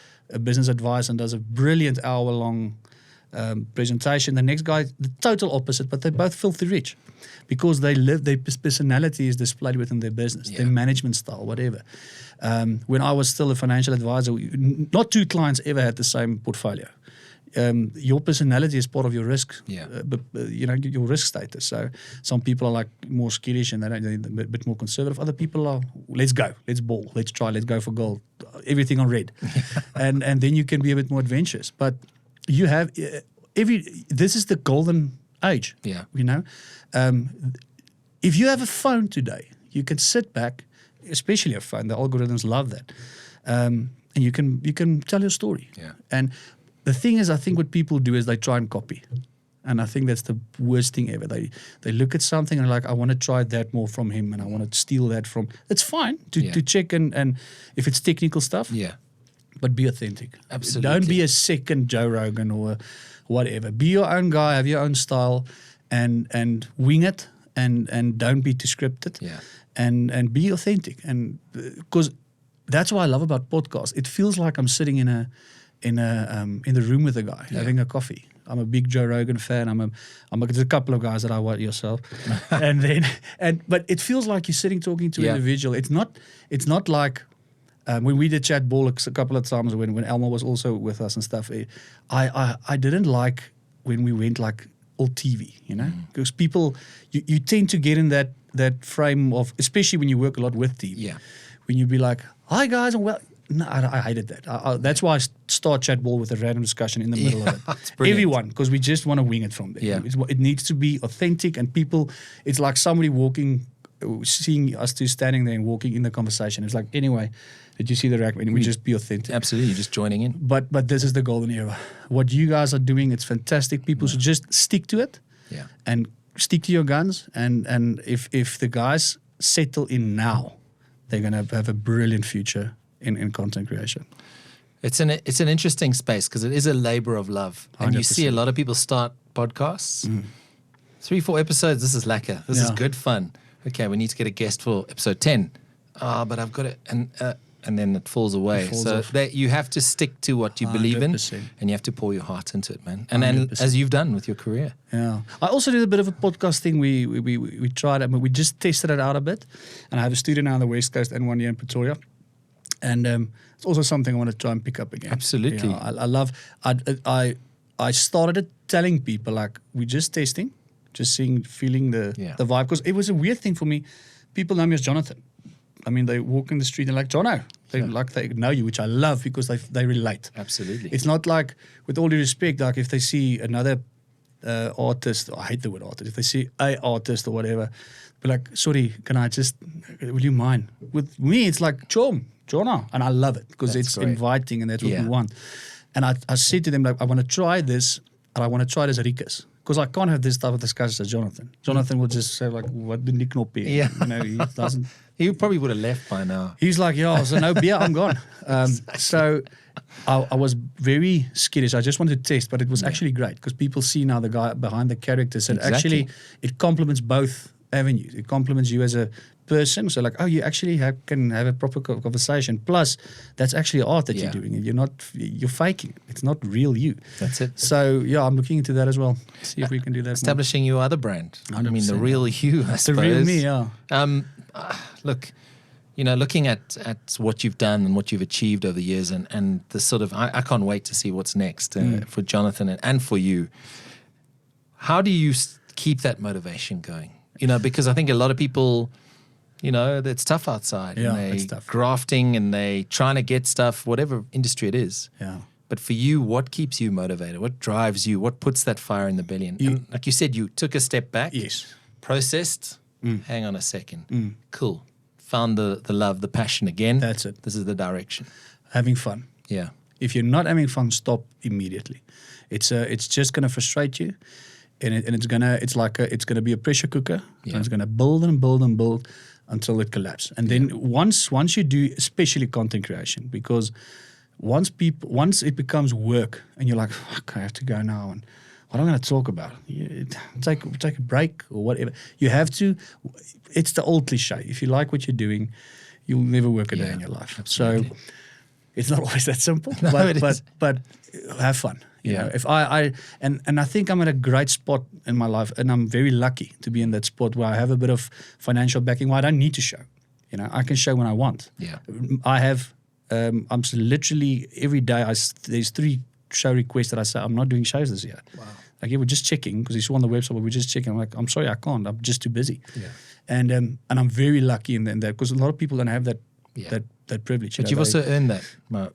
business advice and does a brilliant hour-long presentation. The next guy, the total opposite, but they're both filthy rich because their personality is displayed within their business, their management style, whatever. When I was still a financial advisor, not two clients ever had the same portfolio. Your personality is part of your risk, your risk status. So some people are like more skittish and they're a bit more conservative. Other people are, let's go, let's ball, let's try, let's go for gold, everything on red. and then you can be a bit more adventurous. But you have this is the golden age. Yeah. You know, if you have a phone today, you can sit back, especially a phone. The algorithms love that, and you can tell your story. Yeah. And the thing is, I think what people do is they try and copy, and I think that's the worst thing ever. They look at something and are like, I want to try that more from him, and I want to steal that from. It's fine to check and if it's technical stuff. Yeah. But be authentic. Absolutely. Don't be a second Joe Rogan or whatever. Be your own guy, have your own style, and wing it, and don't be too scripted. Yeah. And be authentic. And because that's what I love about podcasts. It feels like I'm sitting in the room with a guy having a coffee. I'm a big Joe Rogan fan. There's a couple of guys that I watch yourself, but it feels like you're sitting talking to an individual. It's not like. When we did chat ball a couple of times when Elma was also with us and stuff, I didn't like when we went like all TV, you know, because people, you tend to get in that frame of, especially when you work a lot with TV. Yeah. When you be like, hi guys, and no, I hated that. That's why I start chat ball with a random discussion in the middle of it. It's brilliant. Everyone, because we just want to wing it from there. Yeah. It needs to be authentic and people, it's like somebody seeing us two standing there and walking in the conversation. It's like, anyway, did you see the rack? And we just be authentic. Absolutely, you're just joining in. But this is the golden era. What you guys are doing, it's fantastic. People should just stick to it. Yeah. And stick to your guns. And if the guys settle in now, they're going to have a brilliant future in content creation. It's an interesting space because it is a labor of love. And you 100%. see a lot of people start podcasts. 3-4 episodes, this is lacquer. This is good fun. okay, we need to get a guest for episode 10. But I've got it. And then it falls away. So that you have to stick to what you believe in, 100%. and you have to pour your heart into it, man. And then, as you've done with your career. Yeah. I also did a bit of a podcast thing. We tried it. We just tested it out a bit. And I have a studio now on the West Coast and one here in Pretoria. And it's also something I want to try and pick up again. Absolutely. You know, I started it telling people, like, we're just testing, just feeling the vibe. Because it was a weird thing for me. People know me as Jonathan. I mean, they walk in the street and like, Jono. They know you, which I love because they relate. Absolutely. It's not like, with all due respect, like if they see another artist, I hate the word artist, if they see a artist or whatever, be like, sorry, will you mind? With me, it's like, Jono. And I love it because it's great. Inviting, and that's what we want. And I said to them, like, I want to try this, and I want to try this Rikus. Because I can't have this type of discussions as Jonathan. Jonathan will just say, like, what did Nick not pay? Yeah. You know, he doesn't. He probably would have left by now. He's like, so no beer, I'm gone. Exactly. So I was very skittish. I just wanted to test, but it was actually great because people see now the guy behind the characters. And actually, it complements both avenues. It complements you as a person. So like, you actually can have a proper conversation. Plus, that's actually art that you're doing. You're faking. It's not real you. That's it. So I'm looking into that as well. See if we can do that. Establishing your other brand. 100%. I mean, the real you, I suppose. The real me, yeah. Look, looking at what you've done and what you've achieved over the years, and the sort of, I can't wait to see what's next for Jonathan and for you. How do you keep that motivation going? Because I think a lot of people, it's tough outside. Yeah, and it's tough. Grafting and they trying to get stuff, whatever industry it is. Yeah. But for you, what keeps you motivated? What drives you? What puts that fire in the belly? And like you said, you took a step back. Yes. Processed. Hang on a second. Cool. Found the love, the passion again. That's it. This is the direction. Having fun. Yeah. If you're not having fun, stop immediately. It's just going to frustrate you, and it's gonna be a pressure cooker, and it's gonna build and build and build until it collapses. And then once you do, especially content creation, because once it becomes work, and you're like, fuck, I have to go now, and what am I going to talk about? Take a break or whatever. You have to. It's the old cliche. If you like what you're doing, you'll never work a day in your life. Absolutely. So it's not always that simple. No, but have fun. You know, if I think I'm at a great spot in my life, and I'm very lucky to be in that spot where I have a bit of financial backing where I don't need to show. I can show when I want. Yeah. I have. I'm literally every day. There's 3 show requests that I say I'm not doing shows this year. Wow. Like, we're just checking because you saw on the website, but we're just checking. I'm like, I'm sorry, I can't. I'm just too busy. Yeah. And I'm very lucky in that because a lot of people don't have that that privilege. But you've also earned that,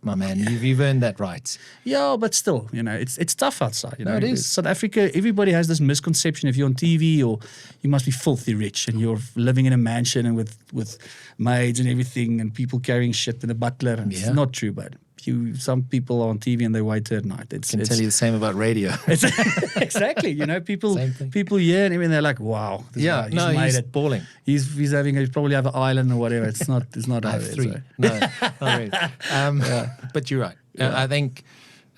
my man. You've earned that right. Yeah, but still, it's tough outside. No, it is. South Africa, everybody has this misconception if you're on TV or you must be filthy rich and you're living in a mansion and with maids and everything and people carrying shit and a butler. And it's not true, but some people are on TV and they wait at night. I can tell you the same about radio. Exactly. People hear and even they're like, wow. Yeah, he's balling. He's probably have an island or whatever. It's not I have 3. No, not really. But you're right. Yeah. I think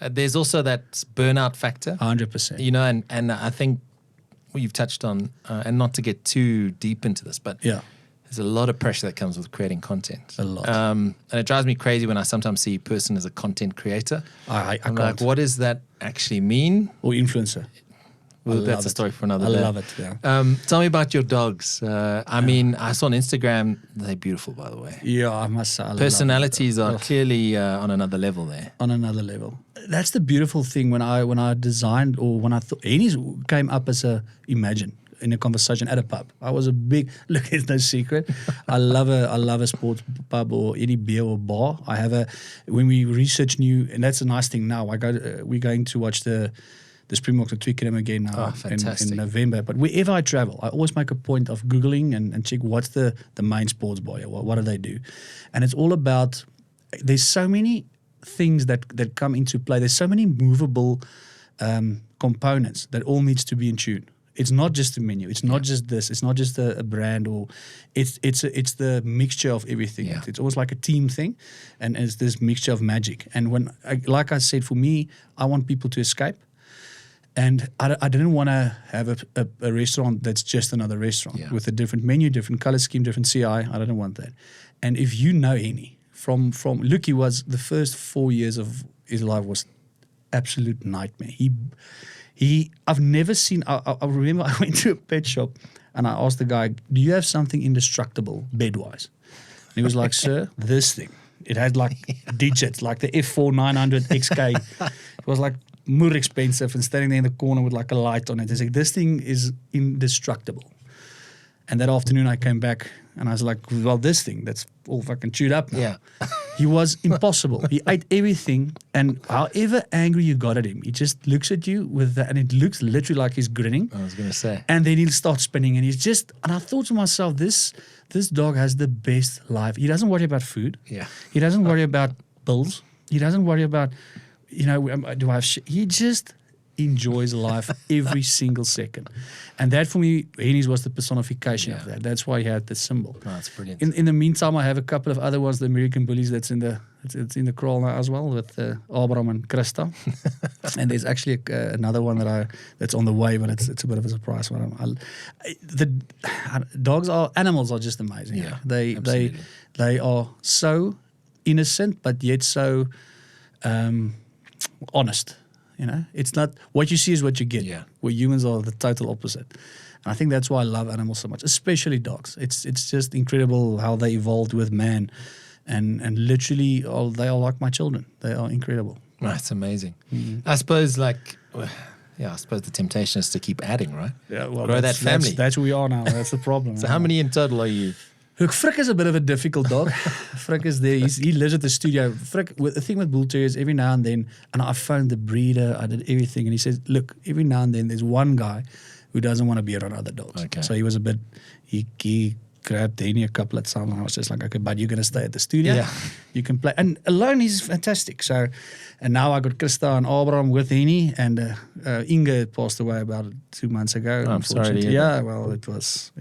there's also that burnout factor. 100%. And I think what you've touched on, and not to get too deep into this, but there's a lot of pressure that comes with creating content. A lot. And it drives me crazy when I sometimes see a person as a content creator. I can't. Like, what does that actually mean? Or influencer. Well, that's a story for another day. I love it, yeah. Tell me about your dogs. I mean, I saw on Instagram, they're beautiful, by the way. Yeah, I must say. Personalities are clearly on another level there. On another level. That's the beautiful thing when I designed, or when I thought, Hennie came up as a Imagine in a conversation at a pub. I was a big, look, it's no secret. I love a sports pub or any beer or bar. When we research new, and that's a nice thing now, we're going to watch the Springboks at Twickenham again now in November. But wherever I travel, I always make a point of Googling and check what's the main sports bar. What do they do? And it's all about, there's so many things that come into play. There's so many movable components that all needs to be in tune. It's not just the menu. It's not just this. It's not just a brand, or it's the mixture of everything. Yeah. It's almost like a team thing, and it's this mixture of magic. And like I said, for me, I want people to escape. And I didn't want to have a restaurant that's just another restaurant with a different menu, different color scheme, different CI. I didn't want that. And if you know Hennie, from look, he was the first 4 years of his life was absolute nightmare. I've never seen. I remember I went to a pet shop and I asked the guy, "Do you have something indestructible bed-wise?" And he was like, "Sir, this thing. It had like digits, like the F4 900 XK. It was like more expensive and standing there in the corner with like a light on it. He's like, this thing is indestructible." And that afternoon I came back and I was like, well, this thing that's all fucking chewed up now. Yeah. He was impossible. He ate everything, and however angry you got at him, he just looks at you with that, and it looks literally like he's grinning. I was going to say. And then he'll start spinning, and and I thought to myself, this dog has the best life. He doesn't worry about food. Yeah. He doesn't worry about bills. He doesn't worry about, do I have he just enjoys life every single second. And that for me, Hennie's was the personification of that. That's why he had the symbol. Oh, that's brilliant. In the meantime, I have a couple of other ones, the American Bullies, it's in the crawl now as well, with Abraham and Krista. And there's actually another one that's on the way, but it's a bit of a surprise. Animals are just amazing. Yeah, They are so innocent, but yet so honest. It's not what you see is what you get. Yeah. Where humans are the total opposite. And I think that's why I love animals so much, especially dogs. It's just incredible how they evolved with man, and literally they are like my children. They are incredible. That's amazing. Mm-hmm. I suppose I suppose the temptation is to keep adding, right? Yeah, well, grow that family. That's who we are now. That's the problem. So how many in total are you? Look, Frick is a bit of a difficult dog. Frick is there. He lives at the studio. Frick, the thing with bull terriers, every now and then, and I phoned the breeder, I did everything, and he says, look, every now and then there's one guy who doesn't want to be around other dogs. Okay. So he was a bit, he grabbed Hennie a couple of times, and I was just like, okay, but you're going to stay at the studio. Yeah. You can play. And alone he's fantastic. So, and now I got Krista and Abraham with Hennie, and Inga passed away about 2 months ago. Oh, I'm sorry to hear Yeah, well, it was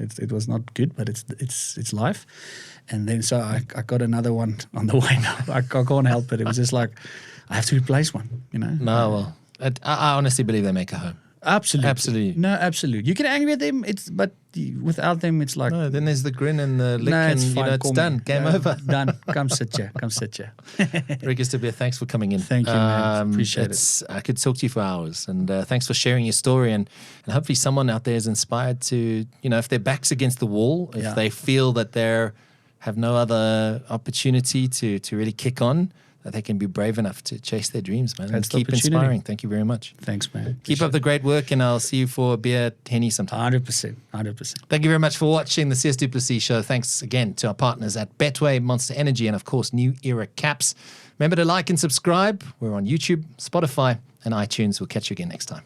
not good, but it's life. And then so I got another one on the way now. I can't help it. It was just like, I have to replace one, No, well, I honestly believe they make a home. Absolutely. No, absolutely. You can angry at them, but without them, it's like... No, then there's the grin and the lick, No, and it's fine. it's done. Game over. Done. Come sit here. Rikus de Beer, thanks for coming in. Thank you, man. Appreciate it. I could talk to you for hours, and thanks for sharing your story, and hopefully someone out there is inspired to, if their back's against the wall, if they feel that they have no other opportunity to really kick on, that they can be brave enough to chase their dreams, man. That's and keep inspiring. Thank you very much. Thanks, man. Keep up the great work, and I'll see you for a beer at Hennie sometime. 100%. Thank you very much for watching the Dricus du Plessis show. Thanks again to our partners at Betway, Monster Energy, and of course, New Era Caps. Remember to like and subscribe. We're on YouTube, Spotify, and iTunes. We'll catch you again next time.